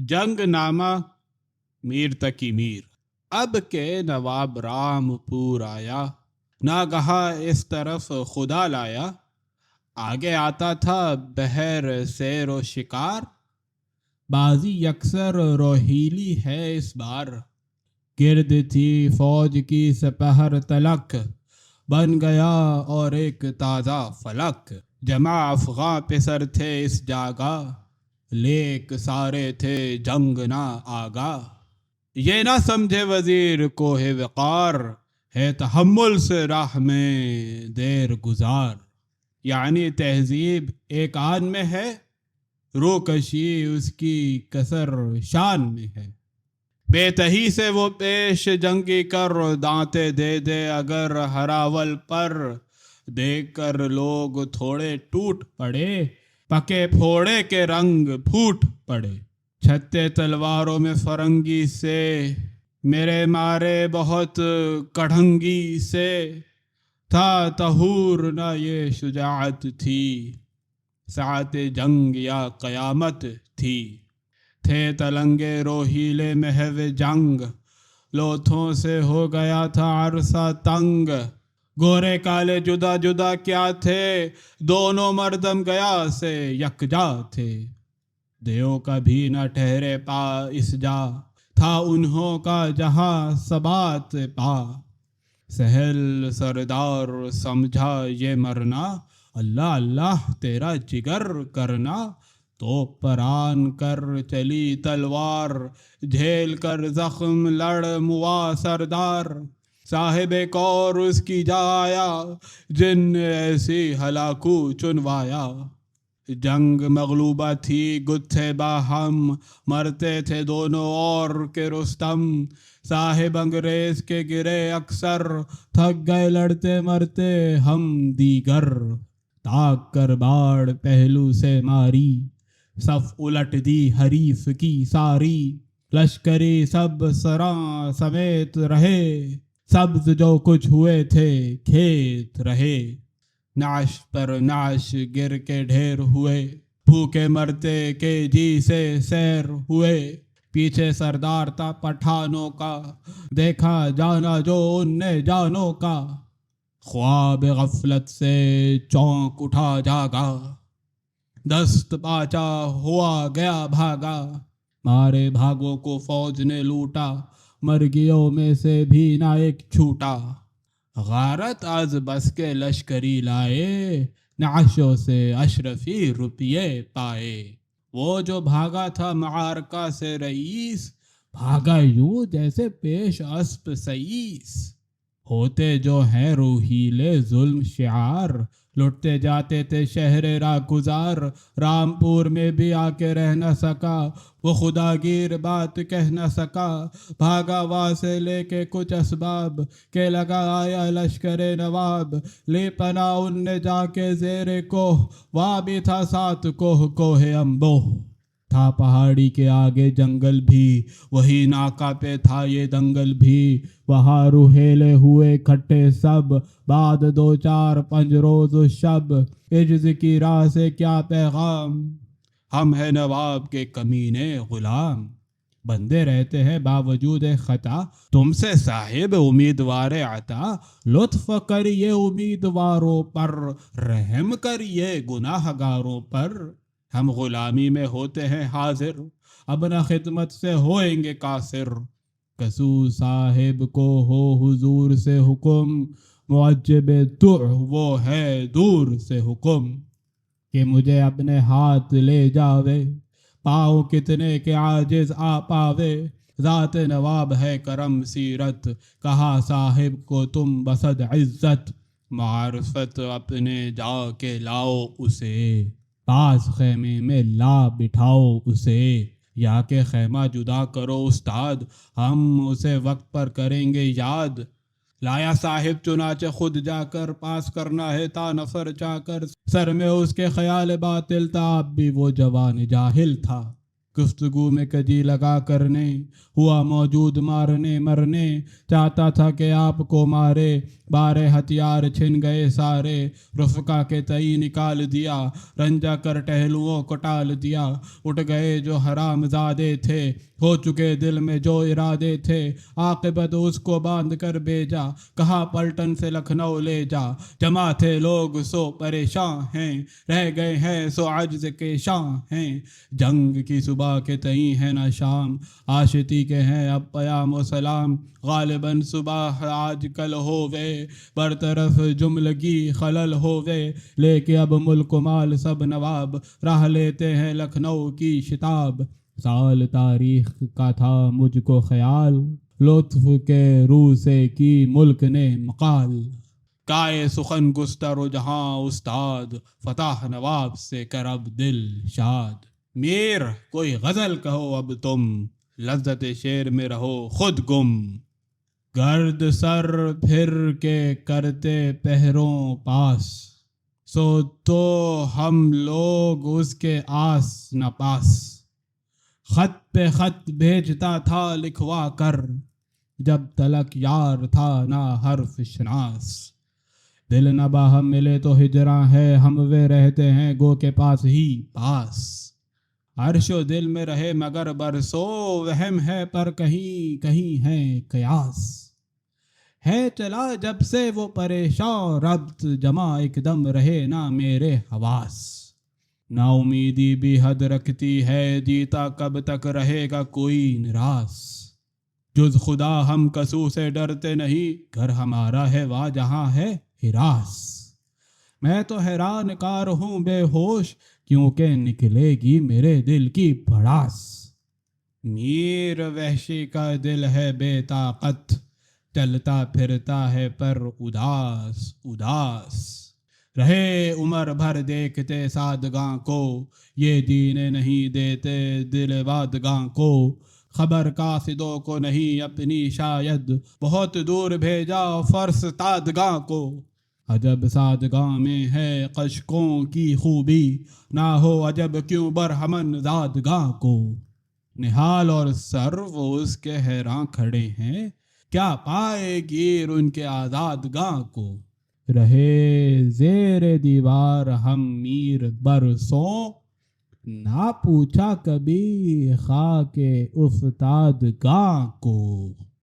جنگ نامہ میر تقی میر۔ اب کے نواب رام پور آیا، ناگہا اس طرف خدا لایا۔ آگے آتا تھا بہر سیر و شکار، بازی یکسر روہیلی ہے اس بار۔ گرد تھی فوج کی سپہر تلک، بن گیا اور ایک تازہ فلک۔ جمع افغاں پسر تھے اس جاگا، لیک سارے تھے جنگ نہ آگاہ۔ یہ نہ سمجھے وزیر کوہ وقار، ہے تحمل سے راہ میں دیر گزار۔ یعنی تہذیب ایک آن میں ہے، روکشی اس کی کسر شان میں ہے۔ بے تہی سے وہ پیش جنگی کر، دانتے دے دے اگر ہراول پر۔ دیکھ کر لوگ تھوڑے ٹوٹ پڑے، پکے پھوڑے کے رنگ پھوٹ پڑے۔ چھتے تلواروں میں فرنگی سے، میرے مارے بہت کڑھنگی سے۔ تھا تہور نہ یہ شجاعت تھی، ساعت جنگ یا قیامت تھی۔ تھے تلنگے روہیلے محو جنگ، لوتھوں سے ہو گیا تھا عرصہ تنگ۔ گورے کالے جدا جدا کیا تھے، دونوں مردم گیا سے یکجا تھے۔ دیو کا بھی نہ ٹھہرے پا اس جا، تھا انہوں کا جہاں ثبات پا۔ سہل سردار سمجھا یہ مرنا، اللہ اللہ تیرا جگر کرنا۔ توپ پر آن کر چلی تلوار، جھیل کر زخم لڑ موا سردار۔ صاحب کور اس کی جا آیا، جن نے ایسی ہلاکو چنوایا۔ جنگ مغلوبہ تھی گتھے باہم، مرتے تھے دونوں اور کے رستم۔ صاحب انگریز کے گرے اکثر، تھک گئے لڑتے مرتے ہم دیگر۔ تاک کر باڑ پہلو سے ماری، صف الٹ دی حریف کی ساری۔ لشکری سب سراں سمیت رہے، سبز جو کچھ ہوئے تھے کھیت رہے۔ نعش پر نعش گر کے ڈھیر ہوئے، بھوکے مرتے کے جی سے سیر ہوئے۔ پیچھے سردار تھا پٹھانوں کا، دیکھا جانا جو ان نے جانوں کا۔ خواب غفلت سے چونک اٹھا جاگا، دست پاچا ہوا گیا بھاگا۔ مارے بھاگوں کو فوج نے لوٹا، مرگیوں میں سے بھی نہ ایک چھوٹا۔ غارت از بس کے لشکری لائے، نعشوں سے اشرفی روپیے پائے۔ وہ جو بھاگا تھا معرکہ سے رئیس، بھاگا یوں جیسے پیش اسپ سئیس۔ ہوتے جو ہیں روہیلے ظلم شعار، لٹتے جاتے تھے شہر راہ گزار۔ رامپور میں بھی آ کے رہ نہ سکا، وہ خدا گیر بات کہہ نہ سکا۔ بھاگا وہاں سے لے کے کچھ اسباب، کہ لگا آیا لشکر نواب۔ لی پناہ ان نے جا کے زیر کوہ، وہاں بھی تھا ساتھ کوہ امبوہ۔ تھا پہاڑی کے آگے جنگل بھی، وہی ناکہ پہ تھا یہ دنگل بھی۔ وہاں روہیلے ہوئے کھٹے سب، بعد 2-4-5 روز و شب۔ عجز کی راہ سے کیا پیغام، ہم ہیں نواب کے کمینے غلام۔ بندے رہتے ہیں باوجود خطا، تم سے صاحب امیدوار عطا۔ لطف کریے امیدواروں پر، رحم کریے گناہ گاروں پر۔ ہم غلامی میں ہوتے ہیں حاضر، اب نہ خدمت سے ہوئیں گے قاصر۔ کسو صاحب کو ہو حضور سے حکم، معجب دع وہ ہے دور سے حکم۔ کہ مجھے اپنے ہاتھ لے جاوے، پاؤں کتنے کے عاجز آ پاوے۔ ذات نواب ہے کرم سیرت، کہا صاحب کو تم بسد عزت۔ معرفت اپنے جا کے لاؤ اسے، پاس خیمے میں لا بٹھاؤ اسے۔ یا کہ خیمہ جدا کرو استاد، ہم اسے وقت پر کریں گے یاد۔ لایا صاحب چنانچہ خود جا کر، پاس کرنا ہے تا نفر چا کر۔ سر میں اس کے خیال باطل تھا، اب بھی وہ جوان جاہل تھا۔ گفتگو میں کجی لگا کرنے، ہوا موجود مارنے مرنے، چاہتا تھا کہ آپ کو مارے، بارے ہتھیار چھن گئے سارے، رفقا کے تئی نکال دیا، رنجا کر ٹہلوؤں کو ٹال دیا، اٹھ گئے جو حرام زادے تھے، ہو چکے دل میں جو ارادے تھے، عاقبت اس کو باندھ کر بھیجا، کہا پلٹن سے لکھنؤ لے جا، جمع تھے لوگ سو پریشاں ہیں، رہ گئے ہیں سو عجز کے شاں ہیں، جنگ کی صبح کے تئیں ہے نہ شام، آشتی کے ہیں اب پیام و سلام، غالباً صبح آج کل ہووے، برطرف جملگی خلل ہووے، لے کے اب ملک و مال سب نواب، راہ لیتے ہیں لکھنؤ کی شتاب، سال تاریخ کا تھا مجھ کو خیال، لطف کے روح سے کی ملک نے مقال، کائے سخن گستر و جہاں استاد، فتح نواب سے کر اب دل شاد، میر کوئی غزل کہو اب تم، لذت شعر میں رہو خود گم، گرد سر پھر کے کرتے پہروں پاس، سو تو ہم لوگ اس کے آس نہ پاس، خط پہ خط بھیجتا تھا لکھوا کر، جب تلک یار تھا نہ حرف شناس، دل نہ باہم ملے تو ہجراں ہے، ہم وہ رہتے ہیں گو کے پاس ہی پاس، عرش و دل میں رہے مگر برسو، وہم ہے پر کہیں کہیں ہے قیاس، ہے چلا جب سے وہ پریشاں ربط، جمع ایک دم رہے نہ میرے حواس، نا امیدی بھی حد رکھتی ہے، جیتا کب تک رہے گا کوئی نراس، جز خدا ہم کسو سے ڈرتے نہیں، گھر ہمارا ہے وا جہاں ہے ہراس، میں تو حیران کار ہوں بے ہوش، کیونکہ نکلے گی میرے دل کی بھڑاس، میر وحشی کا دل ہے بے طاقت، چلتا پھرتا ہے پر اداس اداس، رہے عمر بھر دیکھتے سادگاں کو، یہ جینے نہیں دیتے دل وادگاں کو، خبر قاصدوں کو نہیں اپنی شاید، بہت دور بھیجا فرستادگاں کو، عجب سادگاں میں ہے قشقوں کی خوبی، نہ ہو عجب کیوں برہمن زادگاں کو، نہال اور سر وہ اس کے حیراں کھڑے ہیں، کیا پائے گیر ان کے آزادگاں کو، رہے زیر دیوار ہم میر برسوں، نہ پوچھا کبھی خاک افتادگاں کو۔